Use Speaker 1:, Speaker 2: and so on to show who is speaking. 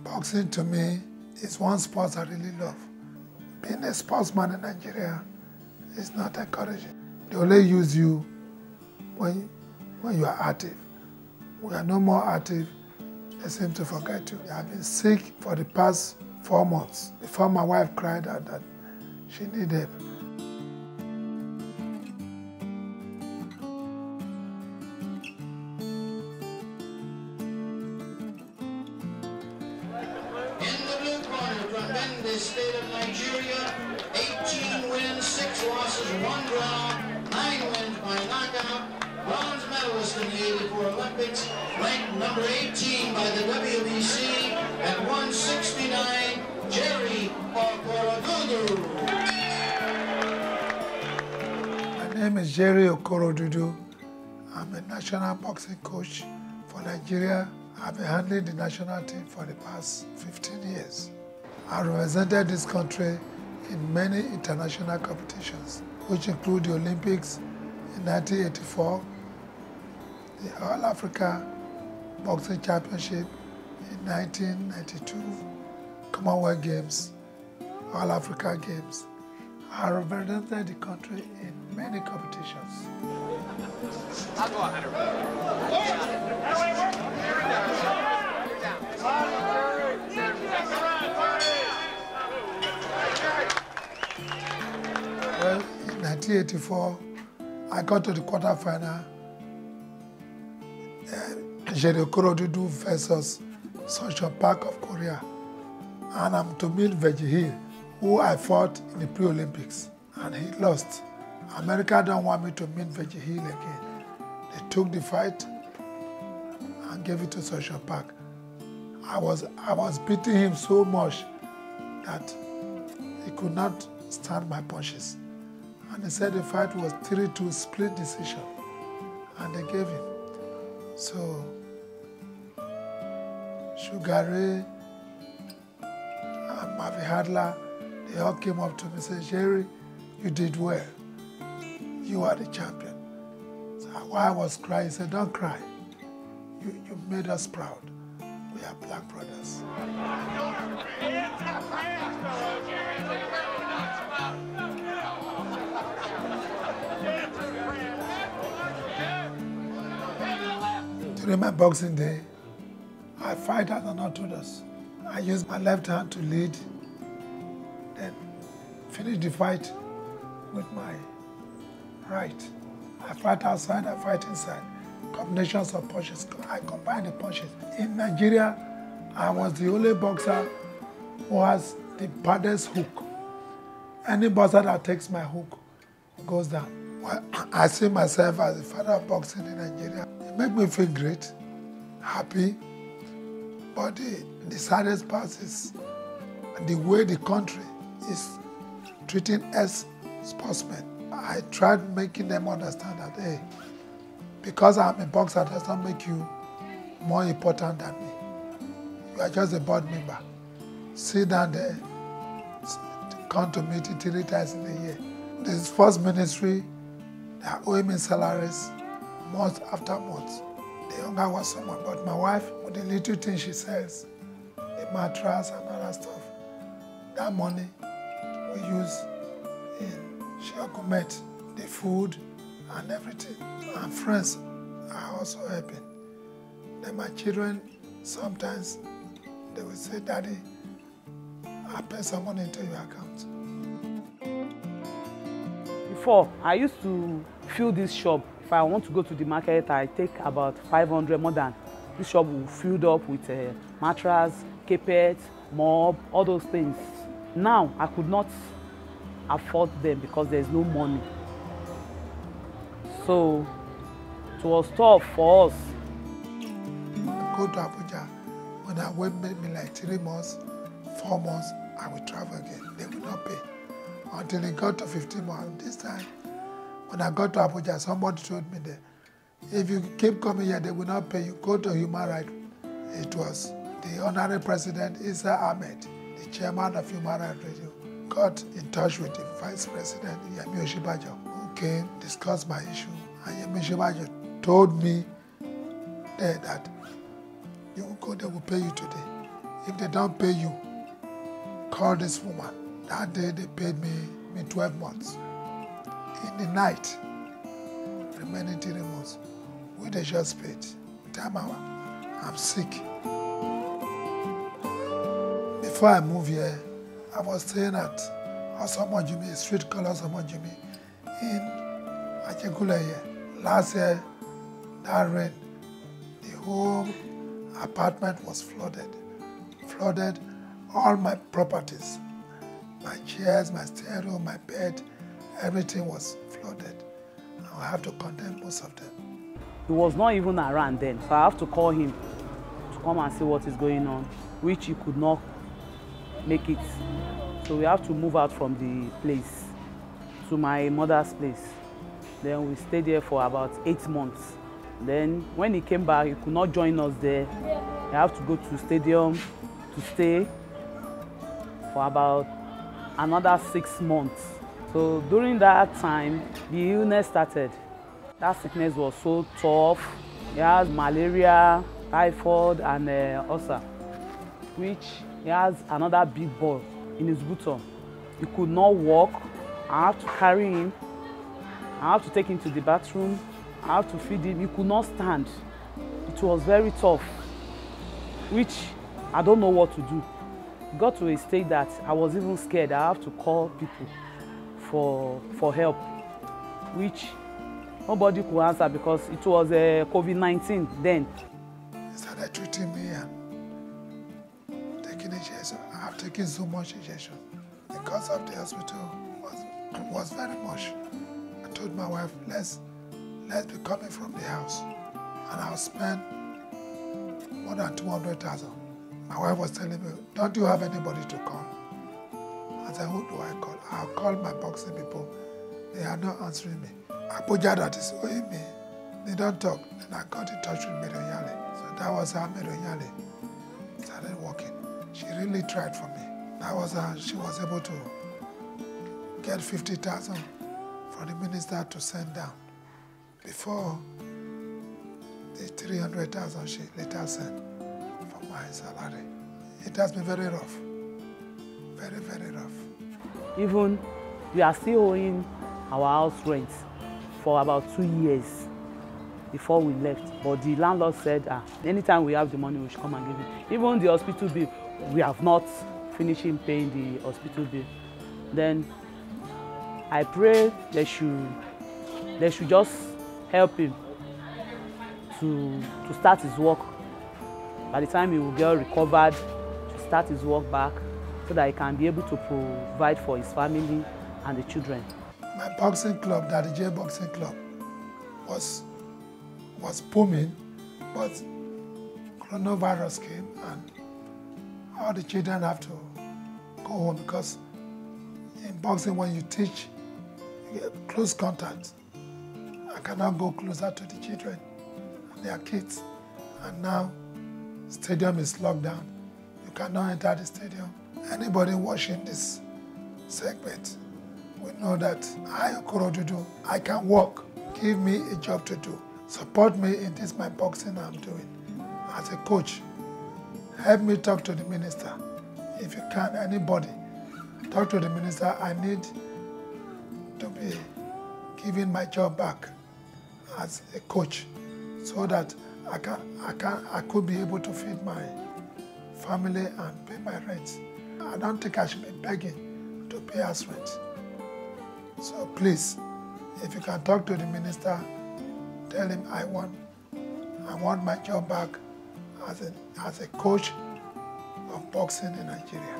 Speaker 1: Boxing to me is one sport I really love. Being a sportsman in Nigeria is not encouraging. They only use you when you are active. We are no more active, they seem to forget you. I have been sick for the past 4 months before my wife cried out that she needed help.
Speaker 2: From the state of Nigeria, 18 wins, 6 losses, 1 draw, 9 wins by knockout, bronze medalist in the '84 Olympics, ranked number 18 by the WBC at 169, Jerry Okorodudu.
Speaker 1: My name is Jerry Okorodudu. I'm a national boxing coach for Nigeria. I've been handling the national team for the past 15 years. I represented this country in many international competitions, which include the Olympics in 1984, the All Africa Boxing Championship in 1992, Commonwealth Games, All Africa Games. I represented the country in many competitions. Well, in 1984, I got to the quarterfinal. Okorodudu versus Sunshine Park of Korea. And I'm to meet Veggie Hill, who I fought in the pre-Olympics, and he lost. America don't want me to meet Veggie Hill again. They took the fight and gave it to Sunshine Park. I was beating him so much that he could not stand my punches. And he said the fight was 3-2 split decision, and they gave him. So, Sugar Ray and Mavi Hadler, they all came up to me and said, Jerry, you did well. You are the champion. So while I was crying, he said, don't cry. You made us proud. We are black brothers. During my boxing day, I fight as an orthodox. I use my left hand to lead, then finish the fight with my right. I fight outside, I fight inside. Combinations of punches, I combine the punches. In Nigeria, I was the only boxer who has the baddest hook. Any boxer that takes my hook goes down. Well, I see myself as the father of boxing in Nigeria. It makes me feel great, happy, but the saddest part is the way the country is treating us sportsmen. I tried making them understand that, hey, because I'm a boxer does not make you more important than me. You are just a board member. Sit down there, come to meeting 3 times in a year. This is first ministry, they are owing me salaries month after month. The younger was someone, but my wife, with the little things she sells, the mattress and other stuff, that money we use in Shakumet, the food and everything. And friends are also helping. Then my children, sometimes they will say, Daddy, I pay some money into your account.
Speaker 3: Before, I used to fill this shop. If I want to go to the market, I take about 500 more than. This shop will filled up with mattress, carpet, mop, all those things. Now, I could not afford them because there's no money. So, it was tough for us.
Speaker 1: I go to Abuja. When I wait maybe like 3 months, 4 months, I will travel again. They will not pay. Until it got to 15 months. This time, when I got to Abuja, somebody told me that if you keep coming here, they will not pay you. Go to Human Rights. It was the honorary president, Isa Ahmed, the chairman of Human Rights Radio, got in touch with the vice president, Yemi Oshibajo, who came, discussed my issue. And Yemi Oshibajo told me that you will go, they will pay you today. if they don't pay you, call this woman. That day they paid me 12 months. In the night, remaining 3 months, we they just paid. Time out. I'm sick. Before I moved here, I was staying at Osomojumi, street called Osomojumi, in Ajegula here. Last year, that rain, the whole apartment was flooded. Flooded all my properties. My chairs, my stereo, my bed, everything was flooded. I have to condemn most of them.
Speaker 3: He was not even around then, so I have to call him to come and see what is going on, which he could not make it. So we have to move out from the place to my mother's place. Then we stayed there for about 8 months. Then when he came back, he could not join us there. I have to go to stadium to stay for about another 6 months. So during that time, the illness started. That sickness was so tough. He has malaria, typhoid, and ulcer, which he has another big ball in his bottom. He could not walk. I have to carry him. I have to take him to the bathroom. I have to feed him. He could not stand. It was very tough, which I don't know what to do. It got to a stage that I was even scared. I have to call people for help, which nobody could answer because it was COVID-19 then.
Speaker 1: They started treating me and taking injection. I have taken so much injection. The cost of the hospital was very much. I told my wife, let's be coming from the house, and I'll spend more than 200,000. My wife was telling me, don't you have anybody to call? I said, who do I call? I'll call my boxing people. They are not answering me. Abuja that is owing me. They don't talk. Then I got in touch with Medonyale. So that was how Medonyale started working. She really tried for me. That was how she was able to get 50,000 for the minister to send down before the 300,000 she later sent for my salary. It has been very rough. Very, very rough.
Speaker 3: Even we are still owing our house rent for about 2 years before we left. But the landlord said, anytime we have the money, we should come and give it. Even the hospital bill, we have not finished paying the hospital bill. Then I pray they should just help him to start his work. By the time he will get recovered, to start his work back, so that he can be able to provide for his family and the children.
Speaker 1: My boxing club, Daddy J Boxing Club, was booming, but coronavirus came and all the children have to go home because in boxing when you teach, you get close contact. I cannot go closer to the children and their kids. And now, stadium is locked down. You cannot enter the stadium. Anybody watching this segment will know that I, Okorodudu, I can walk. Give me a job to do. Support me in this my boxing I'm doing. As a coach, help me talk to the minister. If you can, anybody, talk to the minister. I need to be given my job back as a coach so that I could be able to feed my family and pay my rent. I don't think I should be begging to pay us rent. So please, if you can talk to the minister, tell him I want my job back as a coach of boxing in Nigeria.